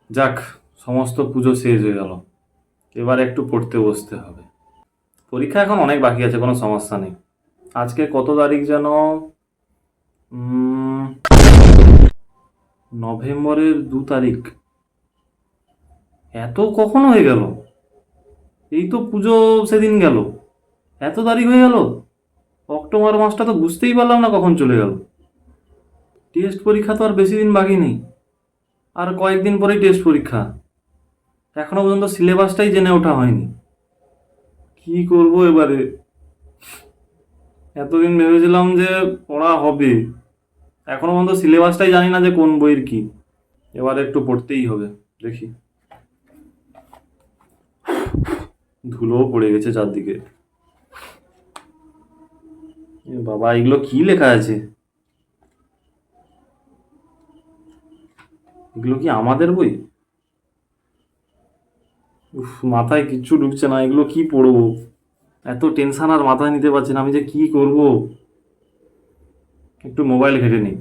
যাক, সমস্ত পুজো শেষ হয়ে গেল। এবার একটু পড়তে বসতে হবে। পরীক্ষা এখন অনেক বাকি আছে, কোনো সমস্যা নেই। আজকে কত তারিখ যেন? উম, নভেম্বরের 2 তারিখ। এত কখন হয়ে গেল? এই তো পুজো সেদিন গেল, এত তারিখ হয়ে গেল। অক্টোবর মাসটা তো বুঝতেই পারলাম না কখন চলে গেল। টেস্ট পরীক্ষা তো আর বেশি দিন বাকি নেই, আর কয়েকদিন পরেই টেস্ট পরীক্ষা। এখনো পর্যন্ত সিলেবাসটাই জেনে ওঠা হয়নি। কি করব এবারে? এতদিন ভেবেছিলাম যে পড়া হবে, এখনো পর্যন্ত সিলেবাসটাই জানি না যে কোন বইয়ের কি। এবার একটু পড়তেই হবে, দেখি। ধুলোও পড়ে গেছে চারদিকে। এ বাবা, এগুলো কি লেখা আছে? এগুলো কি আমাদের বই? উফ, মাথায় কিচ্ছু ঢুকছে না, এগুলো কি পড়বো? এত টেনশন আর মাথায় নিতে পারছি না, আমি যে কি করব। একটু মোবাইল ঘেটে নিই।